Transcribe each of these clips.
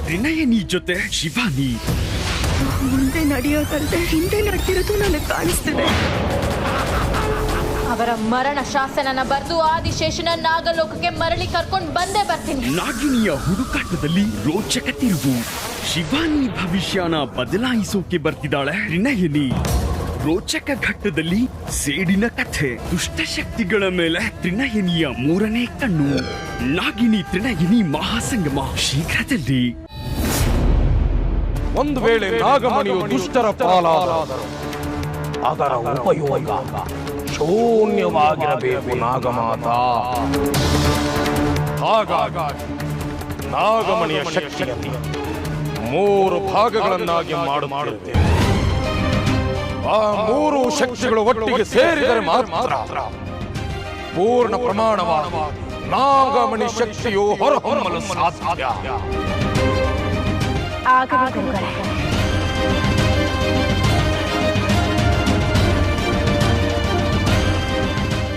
ತ್ರಿನಯನಿ ಜೊತೆ ಶಿವಾನಿ. ಮುಂದೆ ನಡೆಯೋದಲ್ಲದೆ ಹಿಂದೆ ನಡೆದಿರೋದು ನನಗೆ ಕಾಣಿಸ್ತಿದೆ. ಅವರ ಮರಣ ಶಾಸನನ ಬರೆದು ಆದಿಶೇಷನ ನಾಗಲೋಕಕ್ಕೆ ಮರಳಿ ಕರ್ಕೊಂಡು ಬಂದೇ ಬರ್ತೀನಿ. ನಾಗಿನಿಯ ಹುಡುಕಾಟದಲ್ಲಿ ರೋಚಕ ತಿರುವು. ಶಿವಾನಿ ಭವಿಷ್ಯನ ಬದಲಾಯಿಸೋಕೆ ಬರ್ತಿದ್ದಾಳೆ ತ್ರಿನಯನಿ. ರೋಚಕ ಘಟ್ಟದಲ್ಲಿ ಸೇಡಿನ ಕಥೆ. ದುಷ್ಟಶಕ್ತಿಗಳ ಮೇಲೆ ತ್ರಿನಯನಿಯ ಮೂರನೇ ಕಣ್ಣು. ನಾಗಿನಿ ತ್ರಿನಯನಿ ಮಹಾಸಂಗಮ ಶೀಘ್ರದಲ್ಲಿ. ಒಂದು ವೇಳೆ ನಾಗಮಣಿಯು ದುಷ್ಟರ ಪಾಲಾದರೂ ಅದರ ಉಪಯೋಗ ಶೂನ್ಯವಾಗಿರಬೇಕು ನಾಗಮಾತ. ಹಾಗಾಗಿ ನಾಗಮಣಿಯ ಶಕ್ತಿಯನ್ನು 3 ಭಾಗಗಳನ್ನಾಗಿ ಮಾಡುತ್ತೇವೆ. ಆ 3 ಶಕ್ತಿಗಳು ಒಟ್ಟಿಗೆ ಸೇರಿದರೆ ಮಾತ್ರ ಪೂರ್ಣ ಪ್ರಮಾಣವಾದ ನಾಗಮಣಿ ಶಕ್ತಿಯು ಹೊರಹೊಮ್ಮಲು ಸಾಧ್ಯ.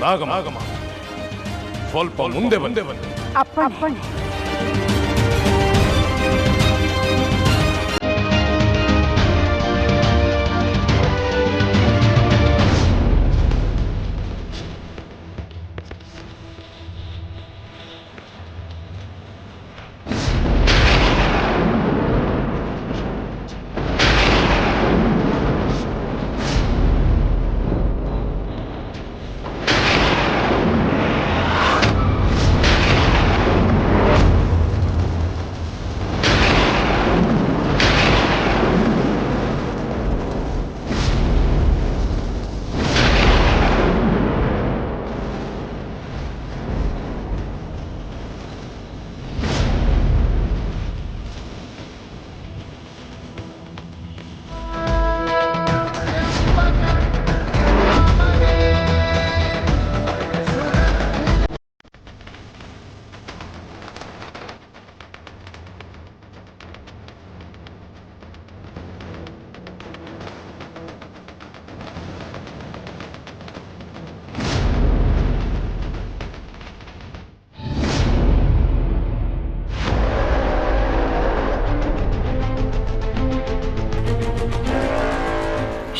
ನಾಗಮ ಸ್ವಲ್ಪ ಮುಂದೆ ಬಂದೆ ಅಪ್ಪಣೆ.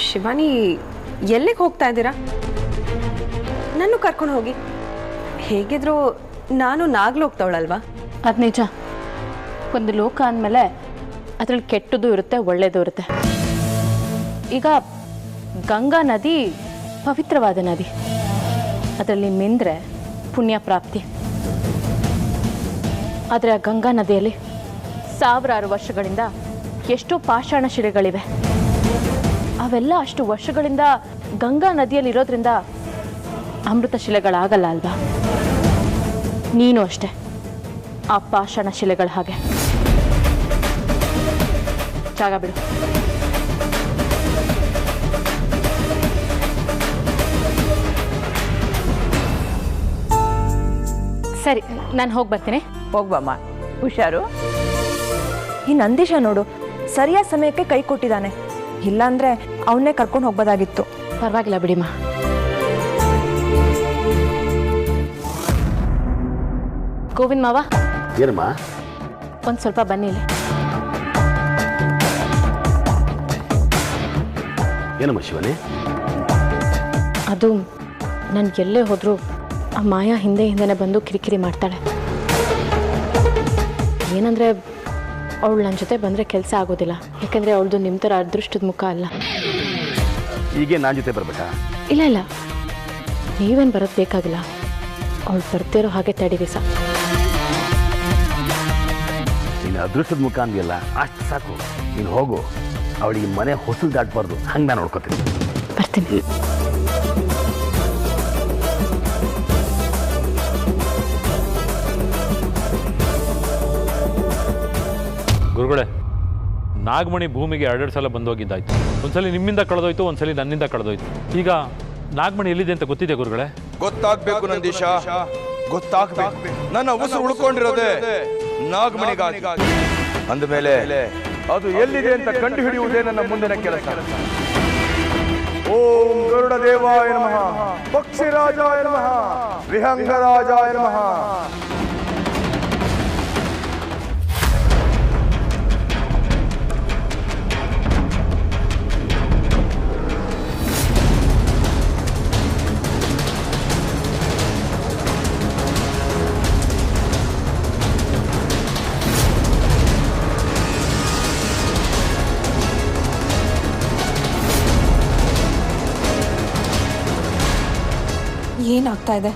ಶಿವಾನಿ, ಎಲ್ಲಿಗೆ ಹೋಗ್ತಾ ಇದ್ದೀರಾ? ನನ್ನ ಕರ್ಕೊಂಡು ಹೋಗಿ. ಹೇಗಿದ್ರು ನಾನು ನಾಗ್ಲೋಗ್ತಾವಳಲ್ವಾ? ಅದು ನಿಜ. ಒಂದು ಲೋಕ ಅಂದಮೇಲೆ ಅದರಲ್ಲಿ ಕೆಟ್ಟದ್ದು ಇರುತ್ತೆ, ಒಳ್ಳೆಯದು ಇರುತ್ತೆ. ಈಗ ಗಂಗಾ ನದಿ ಪವಿತ್ರವಾದ ನದಿ. ಅದರಲ್ಲಿ ಮಿಂದ್ರೆ ಪುಣ್ಯ ಪ್ರಾಪ್ತಿ. ಆದರೆ ಆ ಗಂಗಾ ನದಿಯಲ್ಲಿ ಸಾವಿರಾರು ವರ್ಷಗಳಿಂದ ಎಷ್ಟೋ ಪಾಷಾಣ ಶಿಲೆಗಳಿವೆ. ಅವೆಲ್ಲ ಅಷ್ಟು ವರ್ಷಗಳಿಂದ ಗಂಗಾ ನದಿಯಲ್ಲಿ ಇರೋದ್ರಿಂದ ಅಮೃತ ಶಿಲೆಗಳಾಗಲ್ಲ ಅಲ್ವಾ? ನೀನು ಅಷ್ಟೆ ಆ ಪಾಷಾಣ ಶಿಲೆಗಳ ಹಾಗೆ. ಜಾಗ ಬಿಡು. ಸರಿ, ನಾನು ಹೋಗಿ ಬರ್ತೀನಿ. ಹೋಗ್ಬಮ್ಮ, ಹುಷಾರು. ಈ ನಂದೀಶ ನೋಡು, ಸರಿಯಾದ ಸಮಯಕ್ಕೆ ಕೈ ಕೊಟ್ಟಿದ್ದಾನೆ. ಇಲ್ಲಾಂದ್ರೆ ಅವನ್ನೇ ಕರ್ಕೊಂಡು ಹೋಗ್ಬೋದಾಗಿತ್ತು. ಪರವಾಗಿಲ್ಲ ಬಿಡಿಮ್ಮ. ಗೋವಿಂದ್ ಮಾವ, ಏನಮ್ಮ? ಒಂದು ಸ್ವಲ್ಪ ಬನ್ನಿ ಇಲ್ಲಿ. ಏನಮ್ಮ ಶಿವನೇ? ಅದು ನನಗೆಲ್ಲೇ ಹೋದರೂ ಆ ಮಾಯಾ ಹಿಂದೆನೇ ಬಂದು ಕಿರಿಕಿರಿ ಮಾಡ್ತಾಳೆ. ಏನಂದರೆ ಅವಳು ನನ್ನ ಜೊತೆ ಬಂದರೆ ಕೆಲಸ ಆಗೋದಿಲ್ಲ. ಯಾಕಂದರೆ ಅವಳದು ನಿಮ್ಮ ಥರ ಅದೃಷ್ಟದ ಮುಖ ಅಲ್ಲ. ಹೀಗೆ ನನ್ನ ಜೊತೆ ಬರ್ಬೇಕಾ? ಇಲ್ಲ, ನೀವೇನು ಬರೋದು ಬೇಕಾಗಿಲ್ಲ. ಅವಳು ಬರ್ತಿರೋ ಹಾಗೆ ತಡೀರಿ ಸಾ. ನೀನು ಅದೃಷ್ಟದ ಮುಖ ಅಂದಿಯಲ್ಲ, ಅಷ್ಟು ಸಾಕು. ನೀನು ಹೋಗು. ಅವಳಿಗೆ ಮನೆ ಹೊಸಲು ದಾಟಬಾರ್ದು, ಹಂಗೆ ನಾನು ನೋಡ್ಕೊತೀನಿ. ಬರ್ತೀನಿ. ಗುರುಗಳೇ, ನಾಗಮಣಿ ಭೂಮಿಗೆ 2 ಸಲ ಬಂದೋಗಿದ್ದಾಯ್ತು. ಒಂದ್ಸಲಿ ನಿಮ್ಮಿಂದ ಕಳೆದೋಯ್ತು, ಒಂದ್ಸಲಿ ನನ್ನಿಂದ ಕಳೆದೋಯ್ತು. ಈಗ ನಾಗಮಣಿ ಎಲ್ಲಿದೆ ಅಂತ ಗೊತ್ತಿದೆ ಗುರುಗಳೇ? ಗೊತ್ತಾಗ್ಬೇಕು ನಂದೀಶ, ಗೊತ್ತಾಗ್ಬೇಕು. ನನ್ನ ಉಸಿರು ಉಳ್ಕೊಂಡಿರೋದೆ ನಾಗಮಣಿಗಾಗಿ. ಅಂದಮೇಲೆ ಅದು ಎಲ್ಲಿದೆ ಅಂತ ಕಂಡು ಹಿಡಿಯುವುದೇ ನನ್ನ ಮುಂದಿನ ಕೆಲಸ. ಓಂ ಗರುಡ ದೇವಾಯ ನಮಃ, ಪಕ್ಷಿರಾಜಾಯ ನಮಃ, ವಿಹಂಗರಾಜಾಯ ನಮಃ. ಆಗ್ತಾ ಇದೆ.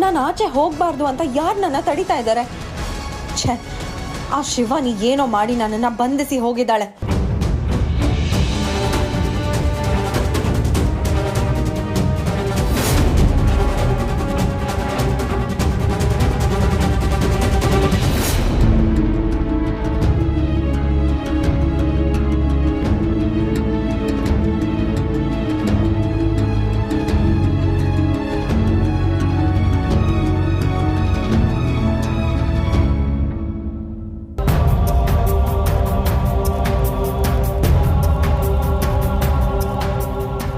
ನಾನು ಆಚೆ ಹೋಗಬಾರ್ದು ಅಂತ ಯಾರು ನನ್ನ ತಡಿತಾ ಇದ್ದಾರೆ? ಛೇ, ಆ ಶಿವಾನಿ ಏನೋ ಮಾಡಿ ನನ್ನನ್ನು ಬಂಧಿಸಿ ಹೋಗಿದ್ದಾಳೆ.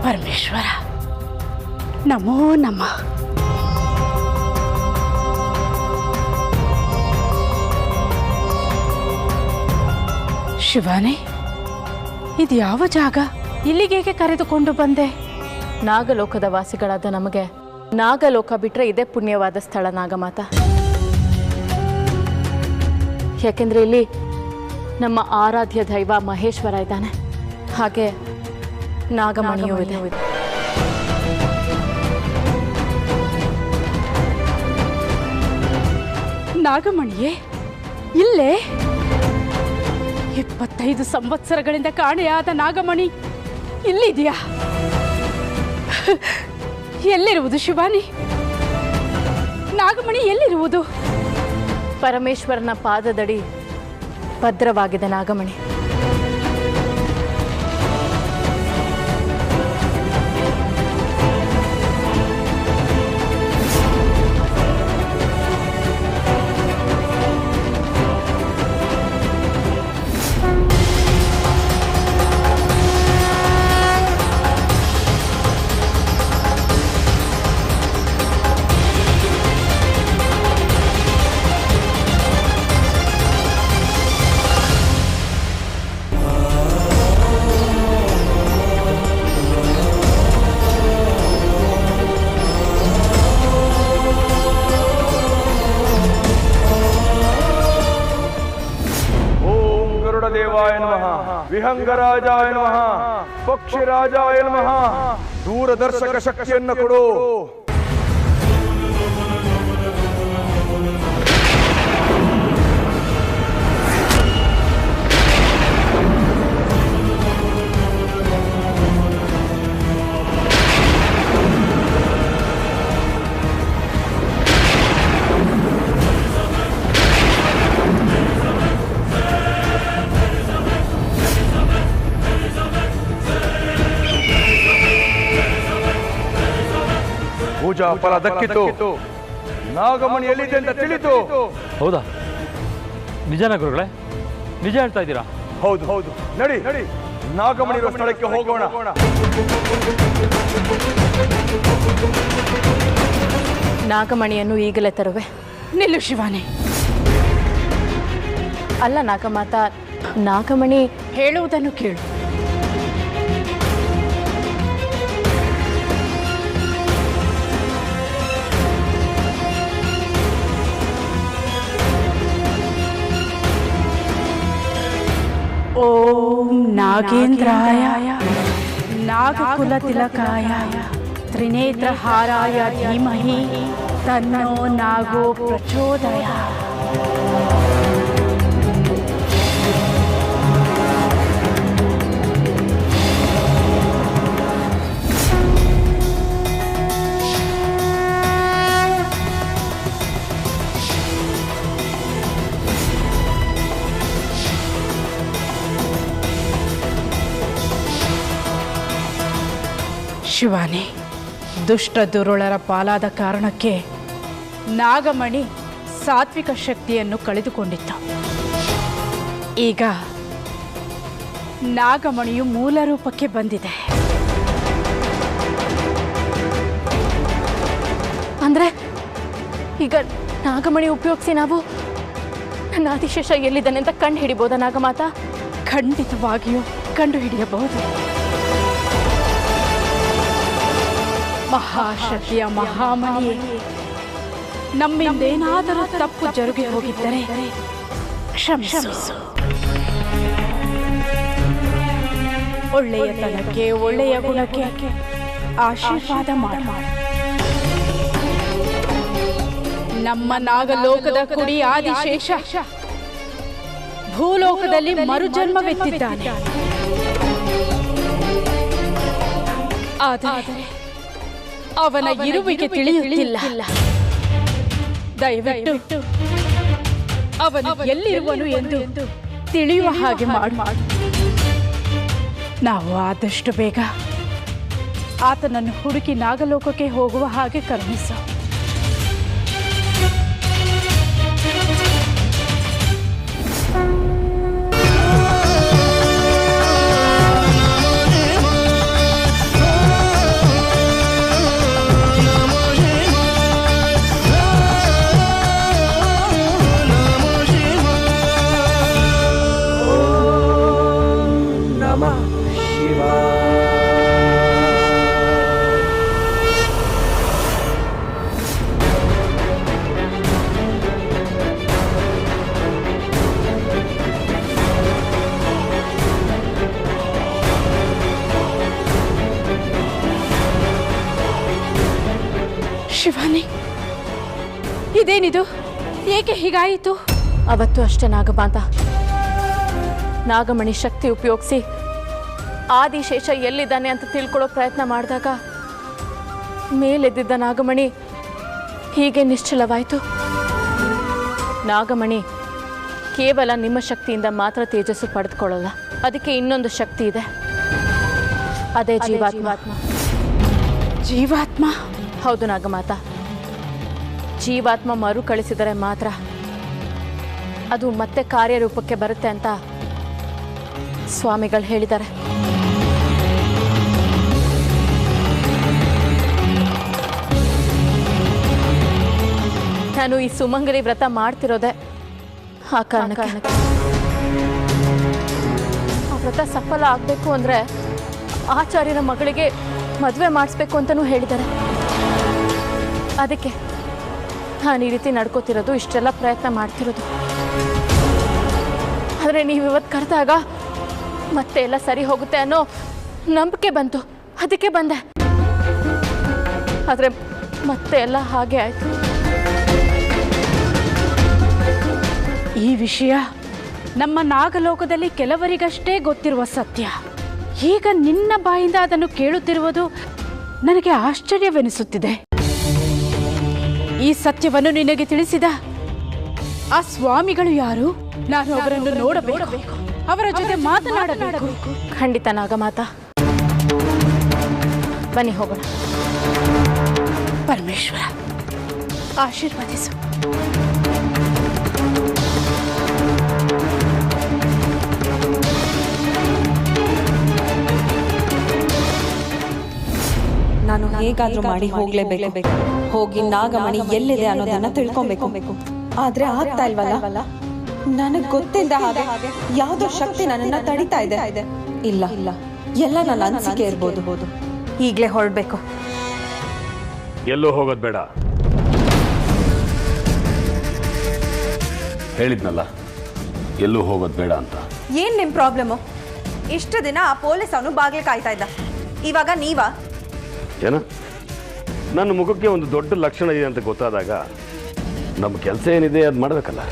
ಪರಮೇಶ್ವರ ನಮೋ ನಮಃ. ಶಿವಾನಿ, ಇದು ಯಾವ ಜಾಗ? ಇಲ್ಲಿಗೇಕೆ ಕರೆದುಕೊಂಡು ಬಂದೆ? ನಾಗಲೋಕದ ವಾಸಿಗಳಾದ ನಮಗೆ ನಾಗಲೋಕ ಬಿಟ್ರೆ ಇದೇ ಪುಣ್ಯವಾದ ಸ್ಥಳ ನಾಗಮಾತ. ಯಾಕೆಂದ್ರೆ ಇಲ್ಲಿ ನಮ್ಮ ಆರಾಧ್ಯ ದೈವ ಮಹೇಶ್ವರ ಇದ್ದಾನೆ, ಹಾಗೆ ನಾಗಮಣಿಯೂ ಇದೆ. ನಾಗಮಣಿಯೇ ಇಲ್ಲೇ? 25 ಸಂವತ್ಸರಗಳಿಂದ ಕಾಣೆಯಾದ ನಾಗಮಣಿ ಇಲ್ಲಿದೆಯಾ? ಎಲ್ಲಿರುವುದು ಶಿವಾನಿ? ನಾಗಮಣಿ ಎಲ್ಲಿರುವುದು? ಪರಮೇಶ್ವರನ ಪಾದದಡಿ ಭದ್ರವಾಗಿದೆ ನಾಗಮಣಿ. ದೇವಾಯ ನಮಃ, ವಿಹಂಗರಾಜಾಯ ನಮಃ, ಪಕ್ಷಿರಾಜಾಯ ನಮಃ. ದೂರದರ್ಶಕ ಶಕ್ತಿಯನ್ನು ಕೊಡು. ಪೂಜಾ ಫಲ ದಕ್ಕಿತು. ನಾಗಮಣಿ ಎಲ್ಲಿದೆ ಅಂತ ತಿಳಿತು. ಹೌದಾ? ನಿಜನಾ ಗುರುಗಳೇ? ನಿಜ ಹೇಳ್ತಾ ಇದ್ದೀರಾ? ಹೌದು ಹೌದು. ನಡಿ ನಡಿ, ನಾಗಮಣಿ ಇರೋ ಸ್ಥಳಕ್ಕೆ ಹೋಗೋಣ. ನಾಗಮಣಿಯನ್ನು ಈಗಲೇ ತರುವೆ. ನಿಲ್ಲು ಶಿವಾನಿ. ಅಲ್ಲ ನಾಗಮಾತ, ನಾಗಮಣಿ ಹೇಳುವುದನ್ನು ಕೇಳು. ಓಂ ನಾಗೇಂದ್ರಾಯ ನಾಗಕುಲತಿಲಕಾಯ ತ್ರಿನೇತ್ರಹಾರಾಯ ಧೀಮಹಿ ತನ್ನೋ ನಾಗೋ ಪ್ರಚೋದಯಾತ್. ಶಿವಾನಿ, ದುಷ್ಟ ದುರುಳರ ಪಾಲಾದ ಕಾರಣಕ್ಕೆ ನಾಗಮಣಿ ಸಾತ್ವಿಕ ಶಕ್ತಿಯನ್ನು ಕಳೆದುಕೊಂಡಿತ್ತು. ಈಗ ನಾಗಮಣಿಯು ಮೂಲ ರೂಪಕ್ಕೆ ಬಂದಿದೆ. ಅಂದ್ರೆ ಈಗ ನಾಗಮಣಿ ಉಪಯೋಗಿಸಿ ನಾವು ನನ್ನ ಆದಿಶೇಷ ಎಲ್ಲಿದ್ದಾನೆ ಅಂತ ಕಂಡು ಹಿಡಿಬೋದಾ ನಾಗಮಾತ? ಖಂಡಿತವಾಗಿಯೂ ಕಂಡು ಹಿಡಿಯಬಹುದು. ಮಹಾಶಕ್ತಿಯ ಮಹಾಮಣಿಯೇ, ನಮ್ಮಿಂದೇನಾದರೂ ತಪ್ಪು ಜರುಗಿ ಹೋಗಿದ್ದರೆ ಕ್ಷಮಿಸು. ಒಳ್ಳೆಯ ತನಕ್ಕೆ, ಒಳ್ಳೆಯ ಗುಣಕ್ಕೆ ಆಶೀರ್ವಾದ ಮಾಡು. ನಮ್ಮ ನಾಗಲೋಕದ ಕುಡಿ ಆದಿಶೇಷ ಭೂಲೋಕದಲ್ಲಿ ಮರುಜನ್ಮವೆತ್ತಿದ್ದಾನೆ. ಆದರೆ ಅವನ ಇರುವಿಕೆ ತಿಳಿಯುತ್ತಿಲ್ಲ. ದಯವಿಟ್ಟು ಅವನು ಎಲ್ಲಿರುವನು ಎಂದು ತಿಳಿಯುವ ಹಾಗೆ ಮಾಡು. ನಾವು ಆದಷ್ಟು ಬೇಗ ಆತನನ್ನು ಹುಡುಕಿ ನಾಗಲೋಕಕ್ಕೆ ಹೋಗುವ ಹಾಗೆ ಕರುಣಿಸು. ಶಿವಾನಿ, ಇದೇನಿದು? ಏಕೆ ಹೀಗಾಯಿತು? ಅವತ್ತು ಅಷ್ಟೇ ನಾಗಮಾತ, ನಾಗಮಣಿ ಶಕ್ತಿ ಉಪಯೋಗಿಸಿ ಆದಿಶೇಷ ಎಲ್ಲಿದ್ದಾನೆ ಅಂತ ತಿಳ್ಕೊಳ್ಳೋ ಪ್ರಯತ್ನ ಮಾಡಿದಾಗ ಮೇಲೆದ್ದಿದ್ದ ನಾಗಮಣಿ ಹೀಗೆ ನಿಶ್ಚಲವಾಯಿತು. ನಾಗಮಣಿ ಕೇವಲ ನಿಮ್ಮ ಶಕ್ತಿಯಿಂದ ಮಾತ್ರ ತೇಜಸ್ಸು ಪಡೆದುಕೊಳ್ಳಲ್ಲ, ಅದಕ್ಕೆ ಇನ್ನೊಂದು ಶಕ್ತಿ ಇದೆ, ಅದೇ ಜೀವಾತ್ಮ. ಜೀವಾತ್ಮ? ಹೌದು ನಾಗಮಾತ, ಜೀವಾತ್ಮ ಮರು ಕಳಿಸಿದರೆ ಮಾತ್ರ ಅದು ಮತ್ತೆ ಕಾರ್ಯರೂಪಕ್ಕೆ ಬರುತ್ತೆ ಅಂತ ಸ್ವಾಮಿಗಳು ಹೇಳಿದ್ದಾರೆ. ನಾನು ಈ ಸುಮಂಗಲಿ ವ್ರತ ಮಾಡ್ತಿರೋದೆ ಆ ಕಾರಣಕ್ಕೆ. ಆ ವ್ರತ ಸಫಲ ಆಗಬೇಕು ಅಂದರೆ ಆಚಾರ್ಯನ ಮಗಳಿಗೆ ಮದುವೆ ಮಾಡಿಸ್ಬೇಕು ಅಂತಲೂ ಹೇಳಿದ್ದಾರೆ. ಅದಕ್ಕೆ ನಾನು ಈ ರೀತಿ ನಡ್ಕೋತಿರೋದು, ಇಷ್ಟೆಲ್ಲ ಪ್ರಯತ್ನ ಮಾಡ್ತಿರೋದು. ಆದರೆ ನೀವು ಇವತ್ತು ಕರೆದಾಗ ಮತ್ತೆ ಎಲ್ಲ ಸರಿ ಹೋಗುತ್ತೆ ಅನ್ನೋ ನಂಬಿಕೆ ಬಂತು, ಅದಕ್ಕೆ ಬಂದೆ. ಆದರೆ ಮತ್ತೆ ಎಲ್ಲ ಹಾಗೆ ಆಯಿತು. ಈ ವಿಷಯ ನಮ್ಮ ನಾಗಲೋಕದಲ್ಲಿ ಕೆಲವರಿಗಷ್ಟೇ ಗೊತ್ತಿರುವ ಸತ್ಯ. ಈಗ ನಿನ್ನ ಬಾಯಿಂದ ಅದನ್ನು ಕೇಳುತ್ತಿರುವುದು ನನಗೆ ಆಶ್ಚರ್ಯವೆನಿಸುತ್ತಿದೆ. ಈ ಸತ್ಯವನ್ನು ನಿನಗೆ ತಿಳಿಸಿದ ಆ ಸ್ವಾಮಿಗಳು ಯಾರು? ನಾನು ಅವರನ್ನು ನೋಡಬೇಕು, ಅವರ ಜೊತೆ ಮಾತನಾಡಬೇಕು. ಖಂಡಿತ ನಾಗಮಾತ, ಬನ್ನಿ ಹೋಗೋಣ. ಪರಮೇಶ್ವರ ಆಶೀರ್ವದಿಸು. ನಾನು ಹೇಗಾದ್ರೂ ಮಾಡಿ ಹೋಗ್ಲೇಬೇಕು. ಹೋಗಿ ನಾಗಮಣಿ ಎಲ್ಲಿದೆ ಅನ್ನೋದನ್ನ ತಿಳ್ಕೊಬೇಕು. ಆದ್ರೆ ಆಗ್ತಾ ಇಲ್ವಲ್ಲ. ನನಗ್ ಗೊತ್ತಿಲ್ಲದ ಹಾಗೆ ಯಾವ್ದೋ ಶಕ್ತಿ ನನ್ನನ್ನ ತಡಿತಾ ಇದೆ. ಇಲ್ಲ, ಎಲ್ಲ ನನ್ನ ಅನಿಸಿಕೆ ಇರ್ಬೋದು. ಈಗ್ಲೇ ಹೊರಡ್ಬೇಕು. ಎಲ್ಲೂ ಹೋಗೋದು ಬೇಡ, ಹೇಳಿದ್ನಲ್ಲ ಎಲ್ಲೂ ಹೋಗೋದು ಬೇಡ ಅಂತ. ಏನ್ ನಿಮ್ ಪ್ರಾಬ್ಲಮ್? ಇಷ್ಟು ದಿನ ಆ ಪೊಲೀಸ್ ಅವನು ಬಾಗ್ಲಿ ಕಾಯ್ತಾ ಇದ್ದ, ಇವಾಗ ನೀವಾ? ಏನ ನನ್ನ ಮುಖಕ್ಕೆ ಒಂದು ದೊಡ್ಡ ಲಕ್ಷಣ ಇದೆ ಅಂತ ಗೊತ್ತಾದಾಗ ನಮ್ಮ ಕೆಲಸ ಏನಿದೆ ಅದು ಮಾಡಬೇಕಲ್ಲ.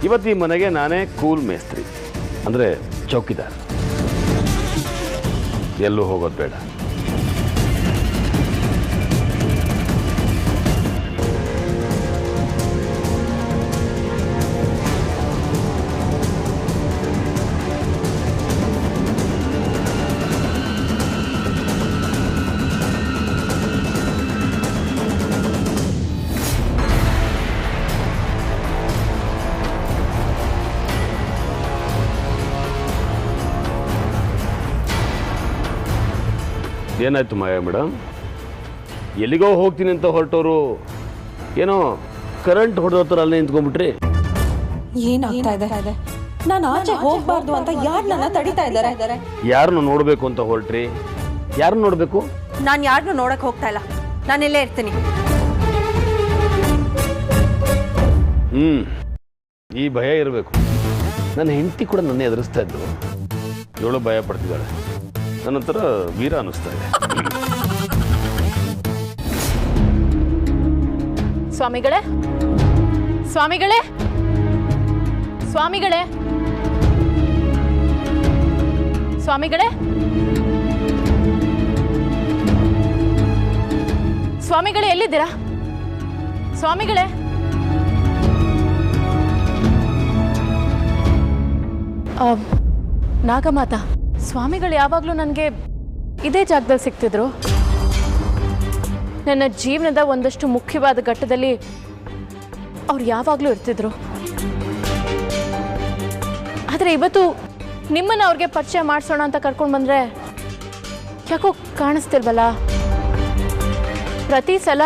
ಇವತ್ತು ಈ ಮನೆಗೆ ನಾನೇ ಕೂಲ್ ಮೇಸ್ತ್ರಿ, ಅಂದರೆ ಚೌಕಿದಾರ್. ಎಲ್ಲೂ ಹೋಗೋದು ಬೇಡ. ಏನಾಯ್ತು ಮಾಯಾ ಮೇಡಮ್? ಎಲ್ಲಿಗೋ ಹೋಗ್ತೀನಿ ಅಂತ ಹೊರಟೋರು ಏನೋ ಕರೆಂಟ್ ಹೊಡೆದೋ ಥರ ಅಲ್ಲೇ ನಿಂತ್ಕೊಂಡ್ಬಿಟ್ರಿ. ಏನಾಗ್ತಾ ಇದೆ? ನಾನು ಆಚೆ ಹೋಗ್ಬಾರ್ದು ಅಂತ ಯಾರು ನನ್ನ ತಡಿತಾ ಇದ್ದಾರೆ? ಯಾರನ್ನು ನೋಡಬೇಕು ಅಂತ ಹೊರಟ್ರಿ? ಯಾರನ್ನು ನೋಡಬೇಕು? ನಾನು ಯಾರನ್ನು ನೋಡಕ್ ಹೋಗ್ತಾ ಇಲ್ಲ, ನಾನು ಇಲ್ಲೇ ಇರ್ತೀನಿ. ಈ ಭಯ ಇರಬೇಕು. ನನ್ನ ಹೆಂಡತಿ ಕೂಡ ನನ್ನ ಎದುರಿಸ್ತಾ ಇದ್ದು, ಇವಳು ಭಯ ಪಡ್ತಿದ್ದಾಳೆ. ನನ್ನ ಹತ್ರ ವೀರ ಅನ್ನಿಸ್ತಾ ಇದೆ. ಸ್ವಾಮಿಗಳೇ, ಸ್ವಾಮಿಗಳೇ, ಸ್ವಾಮಿಗಳೇ, ಸ್ವಾಮಿಗಳೇ, ಸ್ವಾಮಿಗಳೇ, ಎಲ್ಲಿದ್ದೀರಾ ಸ್ವಾಮಿಗಳೇ? ನಾಗಮಾತಾ, ಸ್ವಾಮಿಗಳು ಯಾವಾಗಲೂ ನನಗೆ ಇದೇ ಜಾಗದಲ್ಲಿ ಸಿಗ್ತಿದ್ರು. ನನ್ನ ಜೀವನದ ಒಂದಷ್ಟು ಮುಖ್ಯವಾದ ಘಟ್ಟದಲ್ಲಿ ಅವ್ರು ಯಾವಾಗಲೂ ಇರ್ತಿದ್ರು. ಆದರೆ ಇವತ್ತು ನಿಮ್ಮನ್ನು ಅವ್ರಿಗೆ ಪರಿಚಯ ಮಾಡಿಸೋಣ ಅಂತ ಕರ್ಕೊಂಡು ಬಂದರೆ ಯಾಕೋ ಕಾಣಿಸ್ತಿಲ್ವಲ್ಲ? ಪ್ರತಿ ಸಲ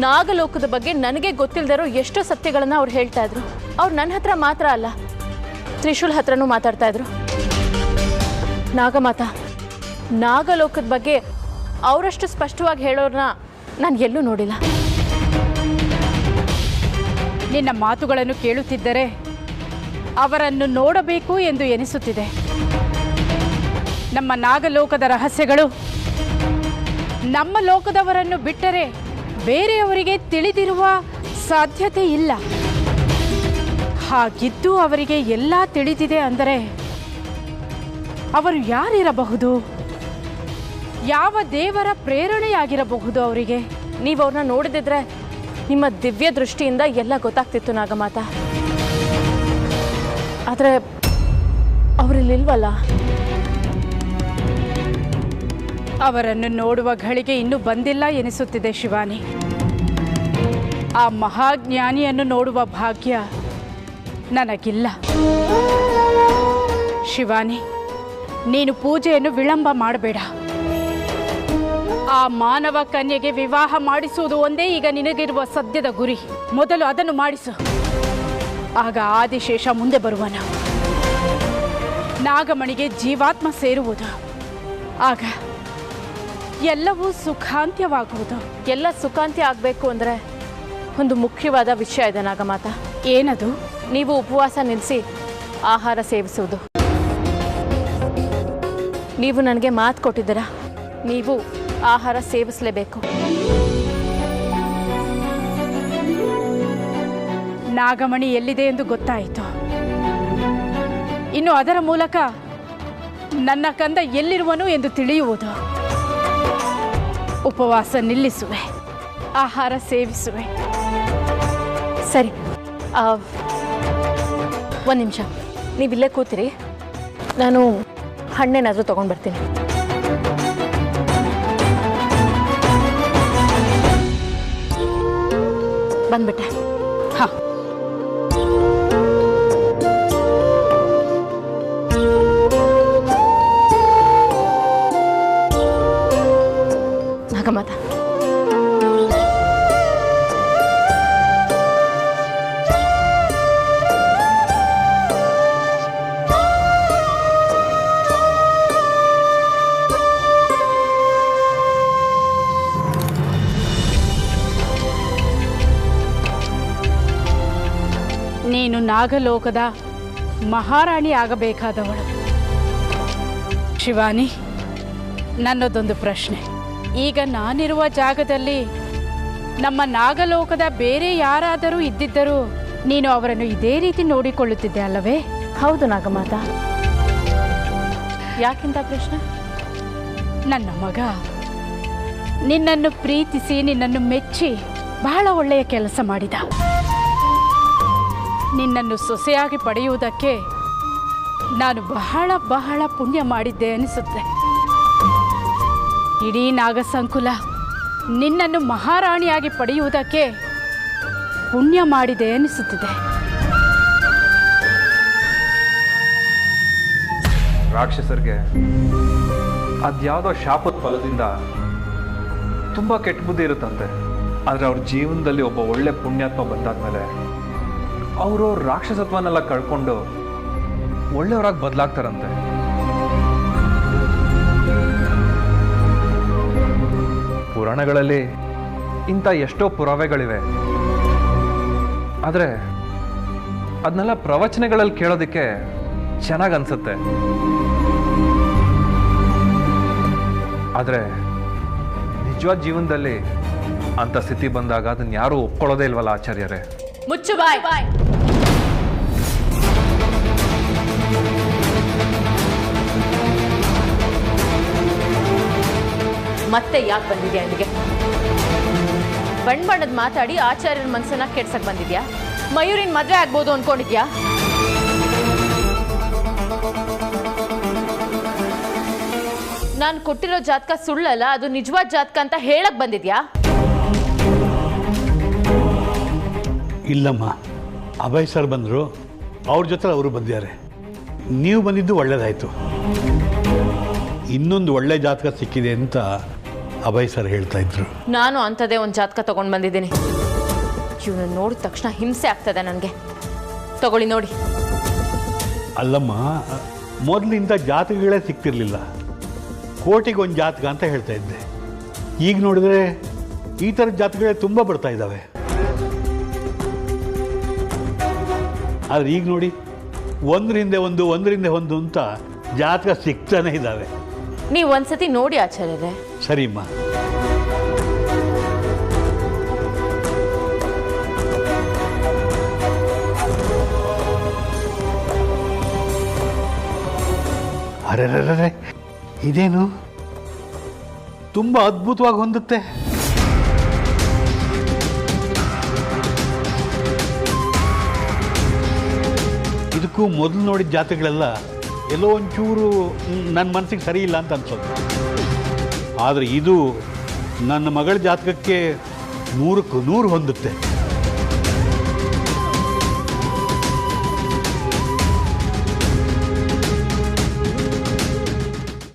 ನಾಗಲೋಕದ ಬಗ್ಗೆ ನನಗೆ ಗೊತ್ತಿಲ್ಲದಿರೋ ಎಷ್ಟೋ ಸತ್ಯಗಳನ್ನು ಅವ್ರು ಹೇಳ್ತಾ ಇದ್ರು. ಅವ್ರು ನನ್ನ ಹತ್ರ ಮಾತ್ರ ಅಲ್ಲ, ತ್ರಿಶೂಲ್ ಹತ್ರನೂ ಮಾತಾಡ್ತಾ ಇದ್ರು. ನಾಗಮಾತಾ, ನಾಗಲೋಕದ ಬಗ್ಗೆ ಅವರಷ್ಟು ಸ್ಪಷ್ಟವಾಗಿ ಹೇಳೋರನ್ನ ನಾನು ಎಲ್ಲೂ ನೋಡಿಲ್ಲ. ನಿನ್ನ ಮಾತುಗಳನ್ನು ಕೇಳುತ್ತಿದ್ದರೆ ಅವರನ್ನು ನೋಡಬೇಕು ಎಂದು ಎನಿಸುತ್ತಿದೆ. ನಮ್ಮ ನಾಗಲೋಕದ ರಹಸ್ಯಗಳು ನಮ್ಮ ಲೋಕದವರನ್ನು ಬಿಟ್ಟರೆ ಬೇರೆಯವರಿಗೆ ತಿಳಿದಿರುವ ಸಾಧ್ಯತೆ ಇಲ್ಲ. ಹಾಗಿದ್ದು ಅವರಿಗೆ ಎಲ್ಲ ತಿಳಿದಿದೆ ಅಂದರೆ ಅವರು ಯಾರಿರಬಹುದು? ಯಾವ ದೇವರ ಪ್ರೇರಣೆಯಾಗಿರಬಹುದು ಅವರಿಗೆ? ನೀವು ಅವ್ರನ್ನ ನೋಡಿದಿದ್ರೆ ನಿಮ್ಮ ದಿವ್ಯ ದೃಷ್ಟಿಯಿಂದ ಎಲ್ಲ ಗೊತ್ತಾಗ್ತಿತ್ತು ನಾಗಮಾತಾ. ಆದರೆ ಅವರಿಲ್ಲಿಲ್ವಲ್ಲ? ಅವರನ್ನು ನೋಡುವ ಘಳಿಗೆ ಇನ್ನೂ ಬಂದಿಲ್ಲ ಎನಿಸುತ್ತಿದೆ ಶಿವಾನಿ. ಆ ಮಹಾಜ್ಞಾನಿಯನ್ನು ನೋಡುವ ಭಾಗ್ಯ ನನಗಿಲ್ಲ. ಶಿವಾನಿ, ನೀನು ಪೂಜೆಯನ್ನು ವಿಳಂಬ ಮಾಡಬೇಡ. ಆ ಮಾನವ ಕನ್ಯೆಗೆ ವಿವಾಹ ಮಾಡಿಸುವುದು ಒಂದೇ ಈಗ ನಿನಗಿರುವ ಸದ್ಯದ ಗುರಿ. ಮೊದಲು ಅದನ್ನು ಮಾಡಿಸು, ಆಗ ಆದಿಶೇಷ ಮುಂದೆ ಬರುವನು. ನಾಗಮಣಿಗೆ ಜೀವಾತ್ಮ ಸೇರುವುದು, ಆಗ ಎಲ್ಲವೂ ಸುಖಾಂತ್ಯವಾಗುವುದು. ಎಲ್ಲ ಸುಖಾಂತ್ಯ ಆಗಬೇಕು ಅಂದರೆ ಒಂದು ಮುಖ್ಯವಾದ ವಿಷಯ ಇದೆ ನಾಗಮಾತಾ. ಏನದು? ನೀವು ಉಪವಾಸ ನಿಲ್ಲಿಸಿ ಆಹಾರ ಸೇವಿಸುವುದು. ನೀವು ನನಗೆ ಮಾತು ಕೊಟ್ಟಿದ್ದೀರಾ, ನೀವು ಆಹಾರ ಸೇವಿಸಲೇಬೇಕು. ನಾಗಮಣಿ ಎಲ್ಲಿದೆ ಎಂದು ಗೊತ್ತಾಯಿತು. ಇನ್ನು ಅದರ ಮೂಲಕ ನನ್ನ ಕಂದ ಎಲ್ಲಿರುವನು ಎಂದು ತಿಳಿಯುವುದು. ಉಪವಾಸ ನಿಲ್ಲಿಸುವೆ, ಆಹಾರ ಸೇವಿಸುವೆ. ಸರಿ, ಒಂದು ನಿಮಿಷ ನೀವಿಲ್ಲೇ ಕೂತಿರಿ, ನಾನು ಹಣ್ಣೇನಾದರೂ ತೊಗೊಂಡು ಬರ್ತೀನಿ. ಬಂದ್ಬಿಟ್ಟೆ. ಹಾಂ, ನಾಗಮಾತಾ, ನೀನು ನಾಗಲೋಕದ ಮಹಾರಾಣಿ ಆಗಬೇಕಾದವಳು. ಶಿವಾನಿ, ನನ್ನದೊಂದು ಪ್ರಶ್ನೆ. ಈಗ ನಾನಿರುವ ಜಾಗದಲ್ಲಿ ನಮ್ಮ ನಾಗಲೋಕದ ಬೇರೆ ಯಾರಾದರೂ ಇದ್ದಿದ್ದರೂ ನೀನು ಅವರನ್ನು ಇದೇ ರೀತಿ ನೋಡಿಕೊಳ್ಳುತ್ತಿದ್ದೆ ಅಲ್ಲವೇ? ಹೌದು ನಾಗಮಾತಾ. ಯಾಕಿಂತ ಪ್ರಶ್ನೆ? ನನ್ನ ಮಗ ನಿನ್ನನ್ನು ಪ್ರೀತಿಸಿ ನಿನ್ನನ್ನು ಮೆಚ್ಚಿ ಬಹಳ ಒಳ್ಳೆಯ ಕೆಲಸ ಮಾಡಿದ. ನಿನ್ನನ್ನು ಸೊಸೆಯಾಗಿ ಪಡೆಯುವುದಕ್ಕೆ ನಾನು ಬಹಳ ಬಹಳ ಪುಣ್ಯ ಮಾಡಿದ್ದೆ ಅನಿಸುತ್ತೆ. ಇಡೀ ನಾಗಸಂಕುಲ ನಿನ್ನನ್ನು ಮಹಾರಾಣಿಯಾಗಿ ಪಡೆಯುವುದಕ್ಕೆ ಪುಣ್ಯ ಮಾಡಿದೆ ಅನಿಸುತ್ತಿದೆ. ರಾಕ್ಷಸರಿಗೆ ಅದ್ಯಾವುದೋ ಶಾಪದ ಫಲದಿಂದ ತುಂಬ ಕೆಟ್ಟ ಬುದ್ಧಿ ಇರುತ್ತಂತೆ. ಆದರೆ ಅವ್ರ ಜೀವನದಲ್ಲಿ ಒಬ್ಬ ಒಳ್ಳೆ ಪುಣ್ಯಾತ್ಮ ಬಂದಾದ್ಮೇಲೆ ಅವರು ರಾಕ್ಷಸತ್ವನೆಲ್ಲ ಕಳ್ಕೊಂಡು ಒಳ್ಳೆಯವರಾಗಿ ಬದಲಾಗ್ತಾರಂತೆ. ಪುರಾಣಗಳಲ್ಲಿ ಇಂಥ ಎಷ್ಟೋ ಪುರಾವೆಗಳಿವೆ. ಆದರೆ ಅದನ್ನೆಲ್ಲ ಪ್ರವಚನಗಳಲ್ಲಿ ಕೇಳೋದಕ್ಕೆ ಚೆನ್ನಾಗಿ ಅನ್ಸುತ್ತೆ. ಆದರೆ ನಿಜವಾದ ಜೀವನದಲ್ಲಿ ಅಂತ ಸ್ಥಿತಿ ಬಂದಾಗ ಅದನ್ನ ಯಾರೂ ಒಪ್ಕೊಳ್ಳೋದೇ ಇಲ್ವಲ್ಲ ಆಚಾರ್ಯರೇ. ಮುಚ್ಚು ಬಾಯ್. ಮತ್ತೆ ಯಾಕೆ ಬಂದಿದ್ಯಾ ಅಲ್ಲಿಗೆ? ಬಣ್ಣದ ಮಾತಾಡಿ ಆಚಾರ್ಯರ ಮನಸ್ಸನ್ನ ಕೆಡ್ಸಕ್ ಬಂದಿದ್ಯಾ? ಮಯೂರಿನ ಮದ್ವೆ ಆಗ್ಬೋದು ಅನ್ಕೊಂಡಿದ್ಯಾ? ನಾನು ಕೊಟ್ಟಿರೋ ಜಾತಕ ಸುಳ್ಳಲ್ಲ, ಅದು ನಿಜವಾದ ಜಾತಕ ಅಂತ ಹೇಳಕ್ ಬಂದಿದ್ಯಾ? ಇಲ್ಲಮ್ಮ, ಅಭಯ್ ಸರ್ ಬಂದರು, ಅವ್ರ ಜೊತೆ ಅವರು ಬಂದಿದ್ದಾರೆ. ನೀವು ಬಂದಿದ್ದು ಒಳ್ಳೇದಾಯಿತು. ಇನ್ನೊಂದು ಒಳ್ಳೆ ಜಾತಕ ಸಿಕ್ಕಿದೆ ಅಂತ ಅಭಯ್ ಸರ್ ಹೇಳ್ತಾ ಇದ್ರು. ನಾನು ಅಂಥದ್ದೇ ಒಂದು ಜಾತಕ ತಗೊಂಡು ಬಂದಿದ್ದೀನಿ. ಇವನು ನೋಡಿದ ತಕ್ಷಣ ಹಿಂಸೆ ಆಗ್ತದೆ ನನಗೆ. ತಗೊಳ್ಳಿ ನೋಡಿ. ಅಲ್ಲಮ್ಮ, ಮೊದಲಿಂದ ಜಾತಕಗಳೇ ಸಿಗ್ತಿರ್ಲಿಲ್ಲ. ಕೋಟಿಗೆ ಒಂದು ಜಾತಕ ಅಂತ ಹೇಳ್ತಾ ಇದ್ದೆ. ಈಗ ನೋಡಿದ್ರೆ ಈ ಥರದ ಜಾತಕಗಳೇ ತುಂಬ ಬರ್ತಾ ಇದ್ದಾವೆ. ಆದರೆ ಈಗ ನೋಡಿ, ಒಂದರಿಂದ ಒಂದು ಅಂತ ಜಾತಕ ಸಿಗ್ತಾನೆ ಇದ್ದಾವೆ. ನೀವು ಒಂದ್ಸತಿ ನೋಡಿ ಆಚಾರ್ಯರೇ. ಸರಿಮ್ಮ. ಅರೆ, ಇದೇನು ತುಂಬ ಅದ್ಭುತವಾಗಿ ಹೊಂದುತ್ತೆ. ಇದಕ್ಕೂ ಮೊದಲು ನೋಡಿದ ಜಾತಕಗಳೆಲ್ಲ ಎಲ್ಲೋ ಒಂಚೂರು ನನ್ನ ಮನಸ್ಸಿಗೆ ಸರಿ ಇಲ್ಲ ಅಂತ ಅನ್ಸೋದು. ಆದರೆ ಇದು ನನ್ನ ಮಗಳ ಜಾತಕಕ್ಕೆ 100ಕ್ಕೆ 100 ಹೊಂದುತ್ತೆ.